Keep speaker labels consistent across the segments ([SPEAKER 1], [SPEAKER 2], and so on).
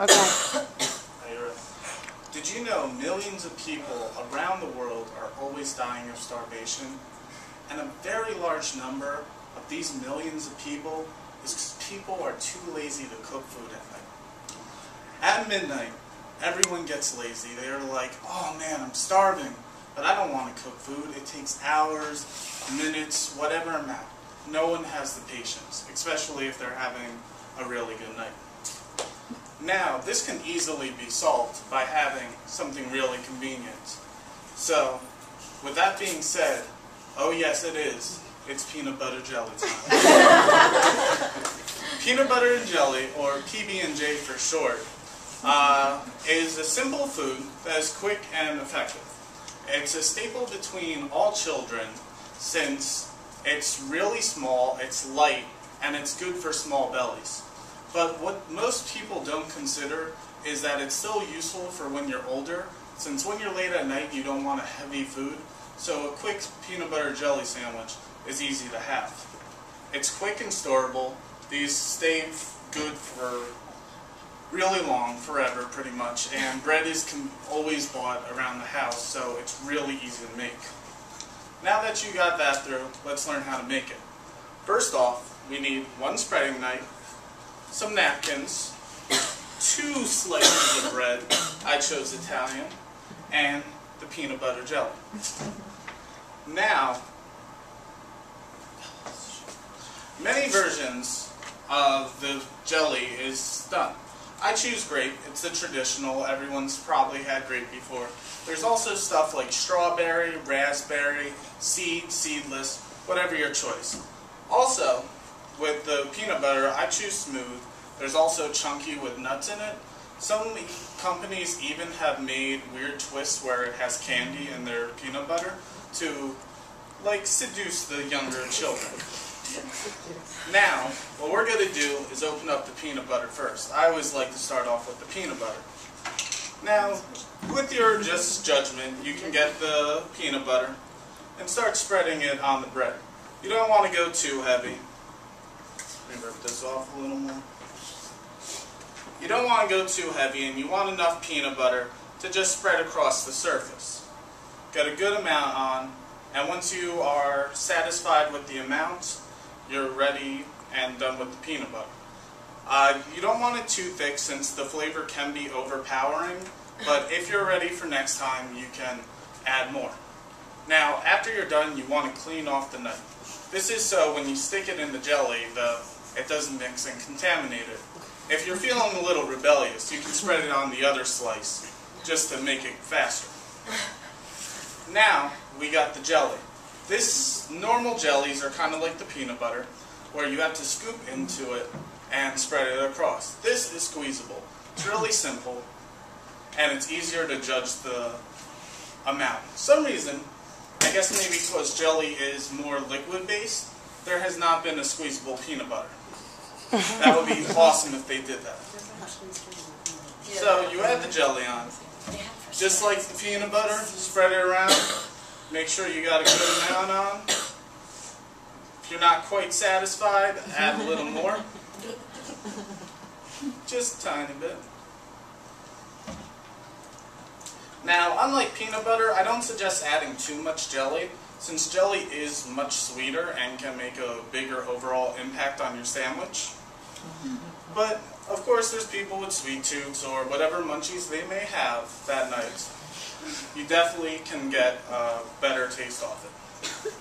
[SPEAKER 1] Okay.
[SPEAKER 2] Did you know millions of people around the world are always dying of starvation? And a very large number of these millions of people is because people are too lazy to cook food at night. At midnight, everyone gets lazy. They're like, oh man, I'm starving, but I don't want to cook food. It takes hours, minutes, whatever amount. No one has the patience, especially if they're having a really good night. Now, this can easily be solved by having something really convenient. So, with that being said, oh yes it is, it's peanut butter jelly time. Peanut butter and jelly, or PB&J for short, is a simple food that is quick and effective. It's a staple between all children since it's really small, it's light, and it's good for small bellies. But what most people don't consider is that it's still useful for when you're older, since when you're late at night you don't want a heavy food, so a quick peanut butter jelly sandwich is easy to have. It's quick and storable. These stay good for really long, forever pretty much, and bread is always bought around the house, so it's really easy to make. Now that you got that through, let's learn how to make it. First off, we need one spreading knife, some napkins, 2 slices of bread, I chose Italian, and the peanut butter jelly. Now, many versions of the jelly is done. I choose grape, it's the traditional, everyone's probably had grape before. There's also stuff like strawberry, raspberry, seedless, whatever your choice. Also, with the peanut butter, I choose smooth. There's also chunky with nuts in it. Some companies even have made weird twists where it has candy in their peanut butter to, like, seduce the younger children. Now, what we're going to do is open up the peanut butter first. I always like to start off with the peanut butter. Now, with your just judgment, you can get the peanut butter and start spreading it on the bread. You don't want to go too heavy. Let me rip this off a little more. You don't want to go too heavy, and you want enough peanut butter to just spread across the surface. Get a good amount on, and once you are satisfied with the amount, you're ready and done with the peanut butter. You don't want it too thick since the flavor can be overpowering, but if you're ready for next time, you can add more. Now, after you're done, you want to clean off the knife. This is so when you stick it in the jelly, it doesn't mix and contaminate it. If you're feeling a little rebellious, you can spread it on the other slice just to make it faster. Now, we got the jelly. Normal jellies are kind of like the peanut butter, where you have to scoop into it and spread it across. This is squeezable. It's really simple, and it's easier to judge the amount. For some reason, I guess maybe because jelly is more liquid-based, there has not been a squeezable peanut butter. That would be awesome if they did that. So you add the jelly on. Just like the peanut butter, spread it around. Make sure you got a good amount on. If you're not quite satisfied, add a little more. Just a tiny bit. Now, unlike peanut butter, I don't suggest adding too much jelly, since jelly is much sweeter and can make a bigger overall impact on your sandwich. But, of course, there's people with sweet tooths or whatever munchies they may have that night. You definitely can get a better taste off it.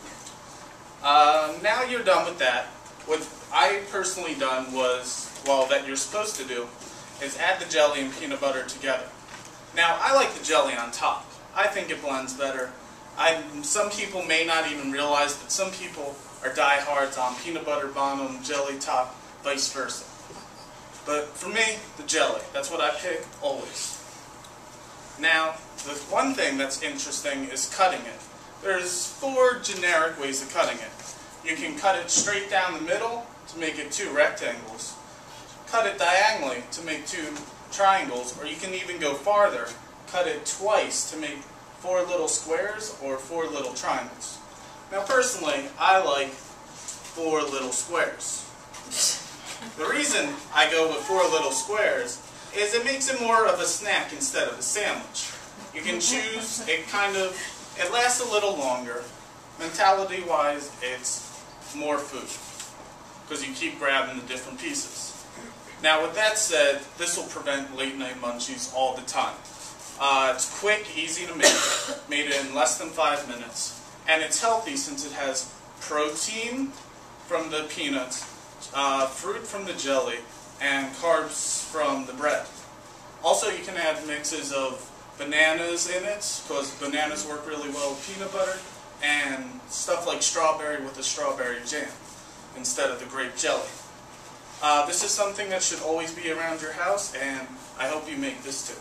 [SPEAKER 2] Now you're done with that. What I personally done was, well, that you're supposed to do, is add the jelly and peanut butter together. Now, I like the jelly on top. I think it blends better. Some people may not even realize that some people are diehards on peanut butter bottom, jelly top, vice versa. But for me, the jelly. That's what I pick always. Now, the one thing that's interesting is cutting it. There's 4 generic ways of cutting it. You can cut it straight down the middle to make it 2 rectangles. Cut it diagonally to make 2 triangles, or you can even go farther. Cut it twice to make 4 little squares or 4 little triangles. Now personally, I like 4 little squares. The reason I go with 4 little squares is it makes it more of a snack instead of a sandwich. You can choose, it lasts a little longer. Mentality-wise, it's more food, because you keep grabbing the different pieces. Now with that said, this will prevent late night munchies all the time. It's quick, easy to make, made in less than 5 minutes, and it's healthy since it has protein from the peanuts, fruit from the jelly, and carbs from the bread. Also, you can add mixes of bananas in it, because bananas work really well with peanut butter, and stuff like strawberry with the strawberry jam instead of the grape jelly. This is something that should always be around your house, and I hope you make this too.